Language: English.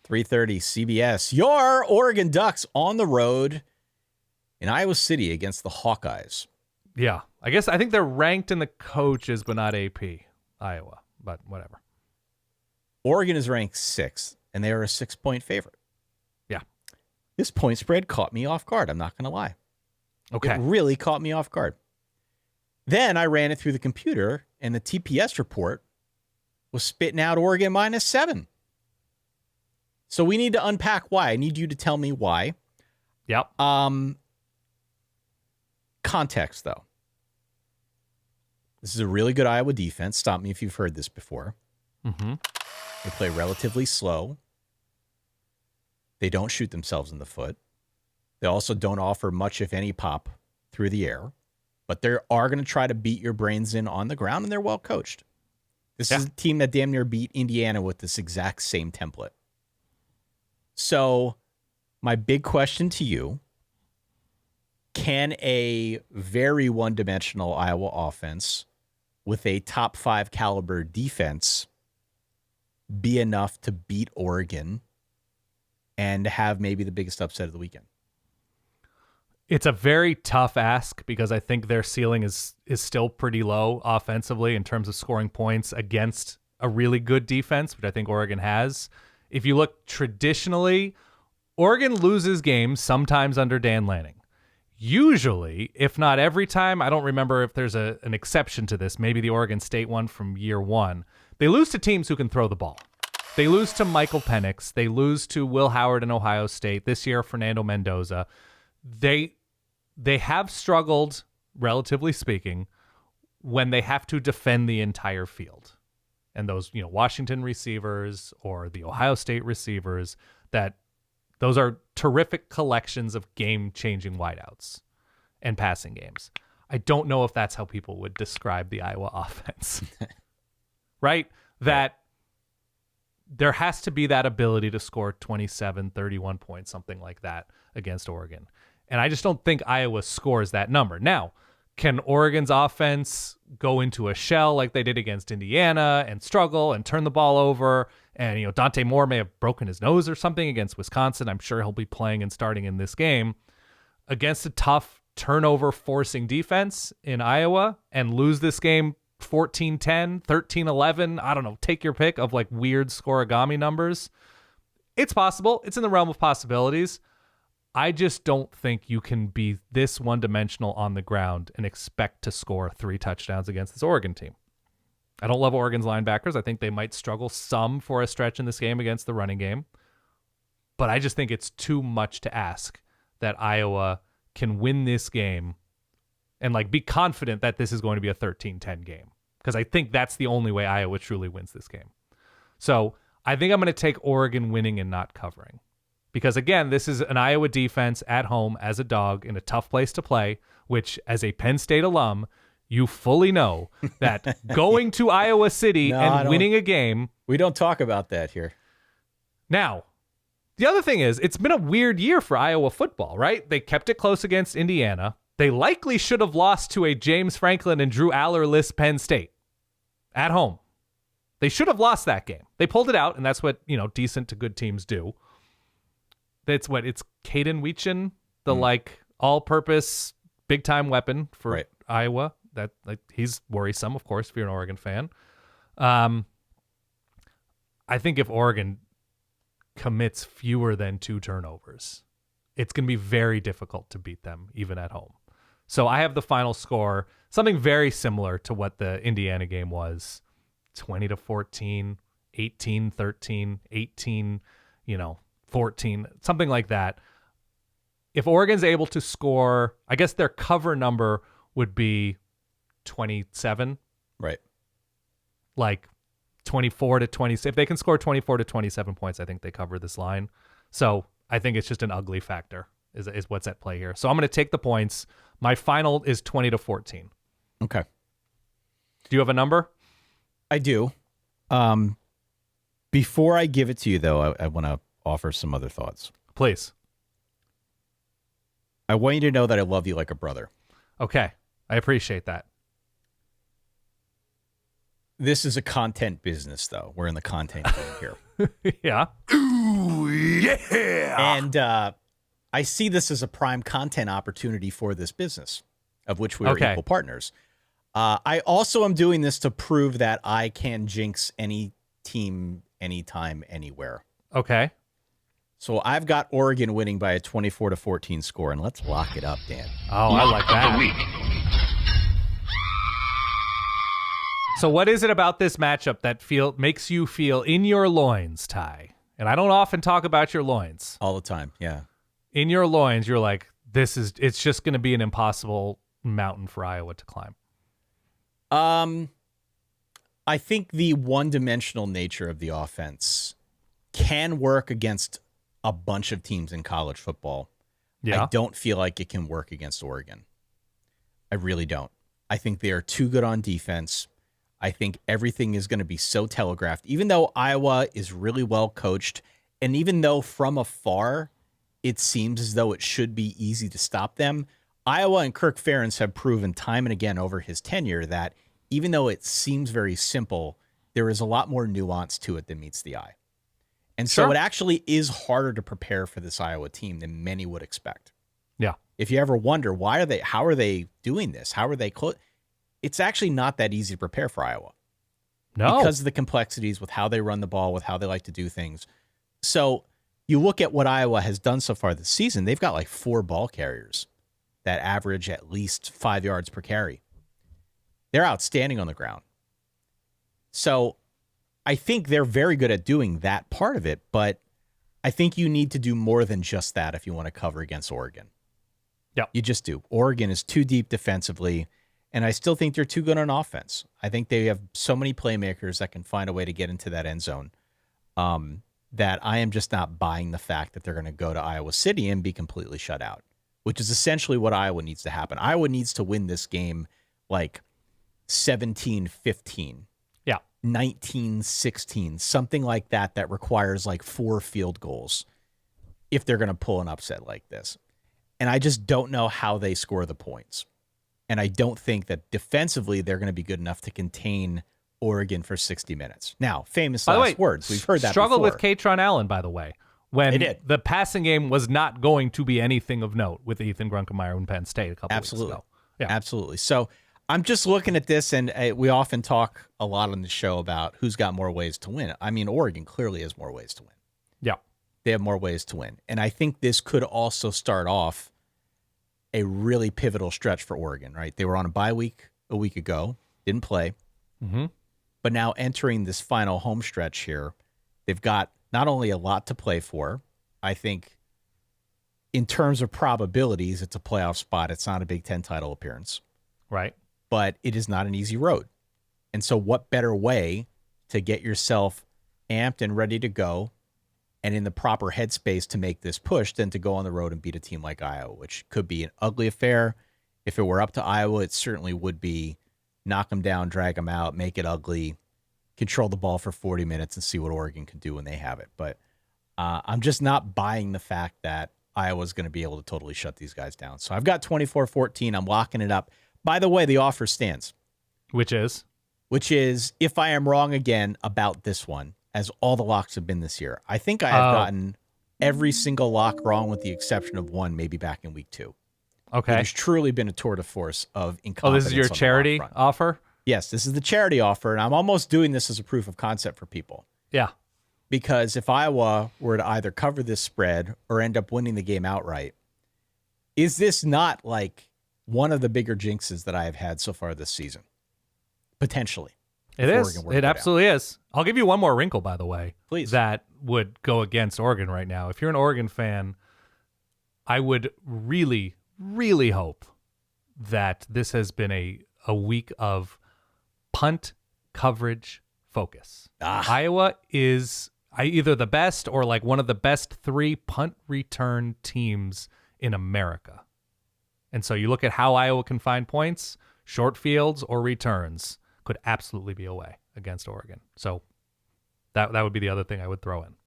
3:30 CBS. Your Oregon Ducks on the road in Iowa City against the Hawkeyes. Yeah. I think they're ranked in the coaches, but not AP, Iowa. But whatever. Oregon is ranked 6th, and they are a 6-point favorite. Yeah. This point spread caught me off guard. I'm not going to lie. Okay. It really caught me off guard. Then I ran it through the computer, and the TPS report was spitting out Oregon -7. So we need to unpack why. I need you to tell me why. Yep. Context, though. This is a really good Iowa defense. Stop me if you've heard this before. Mm-hmm. They play relatively slow. They don't shoot themselves in the foot. They also don't offer much, if any, pop through the air. But they are going to try to beat your brains in on the ground, and they're well coached. This is a team that damn near beat Indiana with this exact same template. So my big question to you, can a very one-dimensional Iowa offense with a top 5 caliber defense be enough to beat Oregon and have maybe the biggest upset of the weekend? It's a very tough ask because I think their ceiling is still pretty low offensively in terms of scoring points against a really good defense, which I think Oregon has. If you look traditionally, Oregon loses games sometimes under Dan Lanning. Usually, if not every time, I don't remember if there's an exception to this, maybe the Oregon State one from year 1, they lose to teams who can throw the ball. They lose to Michael Penix. They lose to Will Howard in Ohio State. This year, Fernando Mendoza. They have struggled, relatively speaking, when they have to defend the entire field. And those, Washington receivers or the Ohio State receivers, those are terrific collections of game-changing wideouts and passing games. I don't know if that's how people would describe the Iowa offense. Right? That there has to be that ability to score 27, 31 points, something like that against Oregon. And I just don't think Iowa scores that number. Now, can Oregon's offense go into a shell like they did against Indiana and struggle and turn the ball over? And, Dante Moore may have broken his nose or something against Wisconsin. I'm sure he'll be playing and starting in this game against a tough turnover forcing defense in Iowa and lose this game 14-10, 13-11. I don't know. Take your pick of like weird scoregami numbers. It's possible. It's in the realm of possibilities. I just don't think you can be this one-dimensional on the ground and expect to score 3 touchdowns against this Oregon team. I don't love Oregon's linebackers. I think they might struggle some for a stretch in this game against the running game. But I just think it's too much to ask that Iowa can win this game and be confident that this is going to be a 13-10 game. Because I think that's the only way Iowa truly wins this game. So I think I'm going to take Oregon winning and not covering. Because, again, this is an Iowa defense at home as a dog in a tough place to play, which, as a Penn State alum, you fully know that going to Iowa City and winning a game. We don't talk about that here. Now, the other thing is, it's been a weird year for Iowa football, right? They kept it close against Indiana. They likely should have lost to a James Franklin and Drew Aller-less Penn State at home. They should have lost that game. They pulled it out, and that's what, decent to good teams do. It's Caden Weechin, the all-purpose big-time weapon for Iowa. That he's worrisome, of course, if you're an Oregon fan. I think if Oregon commits fewer than 2 turnovers, it's going to be very difficult to beat them, even at home. So I have the final score, something very similar to what the Indiana game was, 20-14, 18-13, 18, 14, something like that. If Oregon's able to score, I guess their cover number would be 27. Right. 24 to 20. If they can score 24 to 27 points, I think they cover this line. So I think it's just an ugly factor is what's at play here. So I'm going to take the points. My final is 20-14. Okay. Do you have a number? I do. Before I give it to you, though, I want to offer some other thoughts. Please. I want you to know that I love you like a brother. Okay. I appreciate that. This is a content business, though. We're in the content game here. Yeah. Ooh, Yeah. And I see this as a prime content opportunity for this business, of which we are equal partners. I also am doing this to prove that I can jinx any team, anytime, anywhere. Okay. So I've got Oregon winning by a 24-14 score, and let's lock it up, Dan. Oh, I like that. So what is it about this matchup that makes you feel in your loins, Ty? And I don't often talk about your loins. All the time, yeah. In your loins, you're like, it's just going to be an impossible mountain for Iowa to climb. I think the one-dimensional nature of the offense can work against a bunch of teams in college football. Yeah. I don't feel like it can work against Oregon. I really don't. I think they are too good on defense. I think everything is going to be so telegraphed, even though Iowa is really well coached, and even though from afar it seems as though it should be easy to stop them, Iowa and Kirk Ferentz have proven time and again over his tenure that even though it seems very simple, there is a lot more nuance to it than meets the eye. And so it actually is harder to prepare for this Iowa team than many would expect. Yeah. If you ever wonder, how are they doing this? How are they close? It's actually not that easy to prepare for Iowa. No. Because of the complexities with how they run the ball, with how they like to do things. So you look at what Iowa has done so far this season, they've got like 4 ball carriers that average at least 5 yards per carry. They're outstanding on the ground. So I think they're very good at doing that part of it, but I think you need to do more than just that if you want to cover against Oregon. Yeah. You just do. Oregon is too deep defensively, and I still think they're too good on offense. I think they have so many playmakers that can find a way to get into that end zone that I am just not buying the fact that they're going to go to Iowa City and be completely shut out, which is essentially what Iowa needs to happen. Iowa needs to win this game like 17-15. 19-16, something like that requires like 4 field goals if they're going to pull an upset like this. And I just don't know how they score the points. And I don't think that defensively they're going to be good enough to contain Oregon for 60 minutes. Now, famous last words. We've heard that struggled before. with Katron Allen, by the way, when the passing game was not going to be anything of note with Ethan Grunkemeyer in Penn State a couple weeks ago. Yeah. Absolutely. So I'm just looking at this, and we often talk a lot on the show about who's got more ways to win. I mean, Oregon clearly has more ways to win. Yeah. They have more ways to win. And I think this could also start off a really pivotal stretch for Oregon, right? They were on a bye week a week ago, didn't play. Mm-hmm. But now entering this final home stretch here, they've got not only a lot to play for, I think in terms of probabilities, it's a playoff spot. It's not a Big Ten title appearance. Right. But it is not an easy road. And so what better way to get yourself amped and ready to go and in the proper headspace to make this push than to go on the road and beat a team like Iowa, which could be an ugly affair. If it were up to Iowa, it certainly would be knock them down, drag them out, make it ugly, control the ball for 40 minutes and see what Oregon can do when they have it. But I'm just not buying the fact that Iowa's going to be able to totally shut these guys down. So I've got 24-14. I'm locking it up. By the way, the offer stands. Which is, if I am wrong again about this one, as all the locks have been this year, I think I have gotten every single lock wrong with the exception of one, maybe back in week 2. Okay. It has truly been a tour de force of incompetence. This is your charity offer? Yes, this is the charity offer, and I'm almost doing this as a proof of concept for people. Yeah. Because if Iowa were to either cover this spread or end up winning the game outright, is this not like one of the bigger jinxes that I have had so far this season? Potentially. It is. It absolutely is. I'll give you one more wrinkle, by the way. Please. That would go against Oregon right now. If you're an Oregon fan, I would really, really hope that this has been a week of punt coverage focus. Iowa is either the best or like one of the best 3 punt return teams in America. And so you look at how Iowa can find points, short fields or returns could absolutely be a way against Oregon. So that would be the other thing I would throw in.